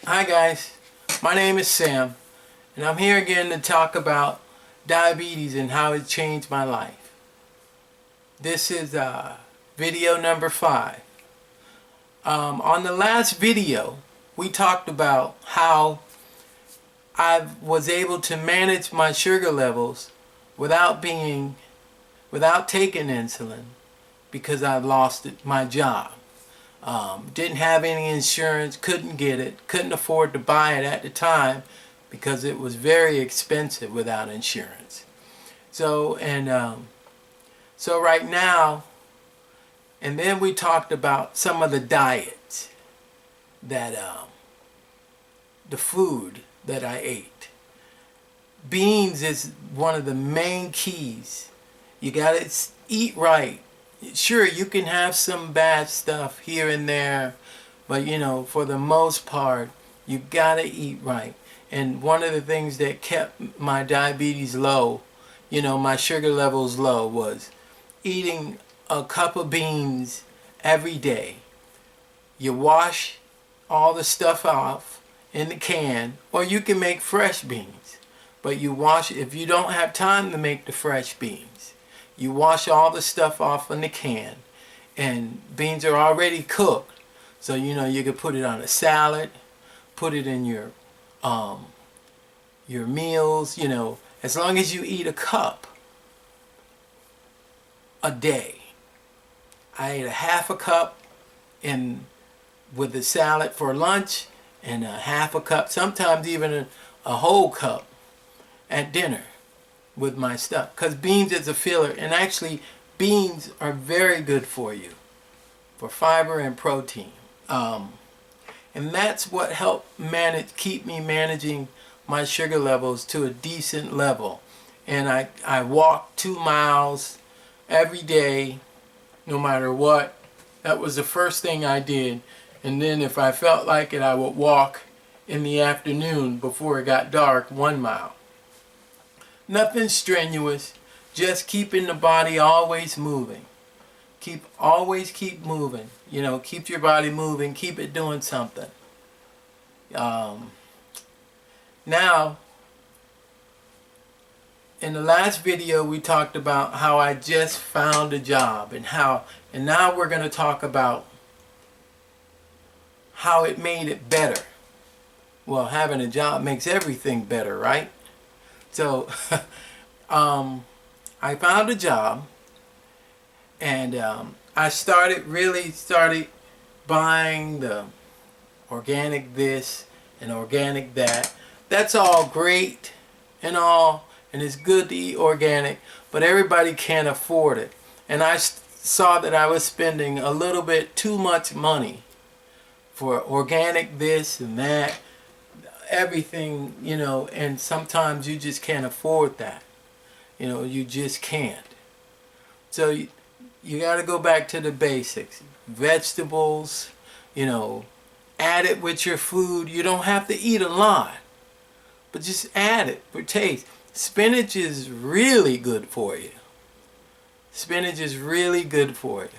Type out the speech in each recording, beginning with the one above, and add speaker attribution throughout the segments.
Speaker 1: Hi guys, my name is Sam, and I'm here again to talk about diabetes and how it changed my life. This is video number 5. On the last video, we talked about how I was able to manage my sugar levels without taking insulin because I lost my job. Didn't have any insurance, couldn't get it, couldn't afford to buy it at the time because it was very expensive without insurance. So right now, and then we talked about some of the diets that the food that I ate. Beans is one of the main keys. You gotta eat right. Sure, you can have some bad stuff here and there, but for the most part, you gotta eat right. And one of the things that kept my diabetes low, my sugar levels low, was eating a cup of beans every day. You wash all the stuff off in the can, or you can make fresh beans. But you wash, if you don't have time to make the fresh beans, you wash all the stuff off in the can, and beans are already cooked. So you could put it on a salad, put it in your meals. As long as you eat a cup a day. I ate a half a cup with the salad for lunch, and a half a cup, sometimes even a whole cup at dinner with my stuff, because beans is a filler, and actually beans are very good for you for fiber and protein, and that's what helped keep me managing my sugar levels to a decent level. And I walked 2 miles every day, no matter what. That was the first thing I did, and then if I felt like it, I would walk in the afternoon before it got dark 1 mile. Nothing strenuous, just keeping the body always moving. Always keep moving. Keep your body moving, keep it doing something. Now, in the last video we talked about how I just found a job, and now we're going to talk about how it made it better. Well, having a job makes everything better, right? So, I found a job, and I really started buying the organic this and organic that. That's all great and all, and it's good to eat organic, but everybody can't afford it. And I saw that I was spending a little bit too much money for organic this and that, everything, and sometimes you just can't afford that. You just can't. So you got to go back to the basics. Vegetables, add it with your food. You don't have to eat a lot, but just add it for taste. Spinach is really good for you. Spinach is really good for you.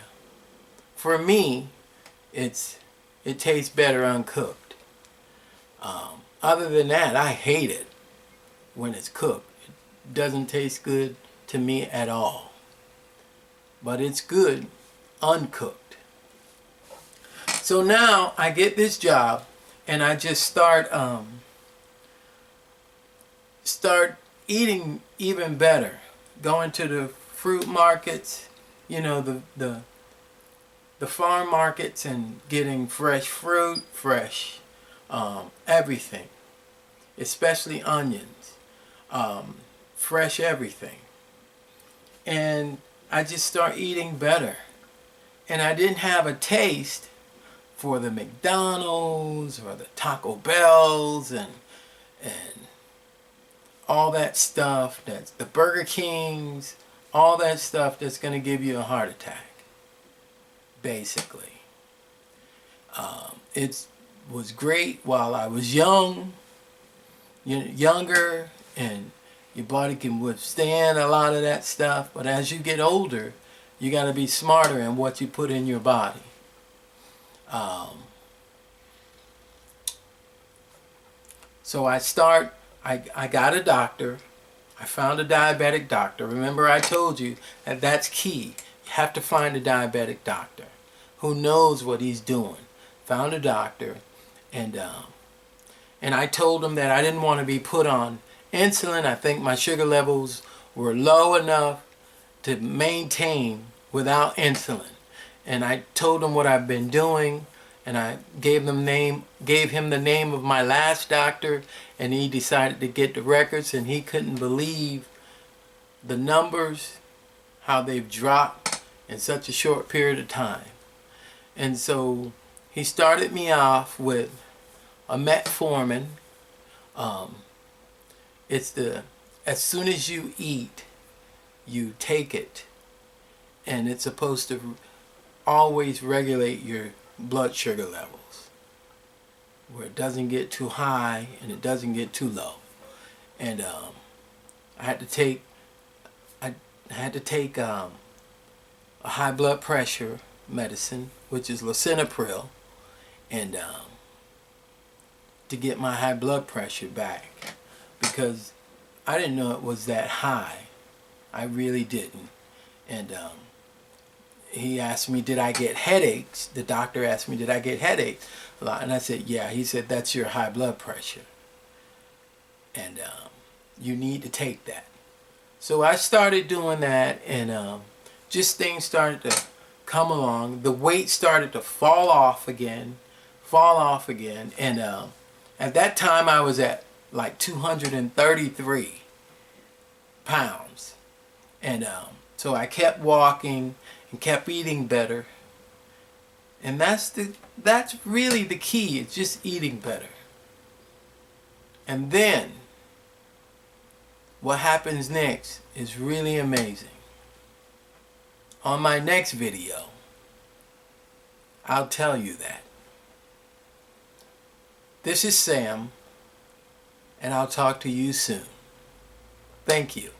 Speaker 1: For me, it tastes better uncooked. Other than that, I hate it when it's cooked. It doesn't taste good to me at all. But it's good uncooked. So now I get this job, and I just start eating even better. Going to the fruit markets, the farm markets, and getting fresh fruit, fresh everything, especially onions, fresh everything. And I just start eating better. And I didn't have a taste for the McDonald's or the Taco Bells and all that stuff, that's the Burger Kings, all that stuff that's going to give you a heart attack, basically. It was great while I was younger, and your body can withstand a lot of that stuff. But as you get older, you got to be smarter in what you put in your body. So I got a doctor. I found a diabetic doctor. Remember I told you that that's key. You have to find a diabetic doctor who knows what he's doing. Found a doctor, and I told him that I didn't want to be put on insulin. I think my sugar levels were low enough to maintain without insulin. And I told him what I've been doing, and I gave him the name of my last doctor, and he decided to get the records, and he couldn't believe the numbers, how they've dropped in such a short period of time. And so he started me off with a metformin. As soon as you eat, you take it, and it's supposed to always regulate your blood sugar levels, where it doesn't get too high and it doesn't get too low. And I had to take a high blood pressure medicine, which is lisinopril, and to get my high blood pressure back, because I didn't know it was that high. I really didn't. And he asked me, did I get headaches? The doctor asked me, did I get headaches a lot? And I said, yeah. He said, that's your high blood pressure, and you need to take that. So I started doing that, and just things started to come along. The weight started to fall off again. And at that time I was at like 233 pounds. And so I kept walking and kept eating better. And that's really the key. It's just eating better. And then what happens next is really amazing. On my next video, I'll tell you that. This is Sam, and I'll talk to you soon. Thank you.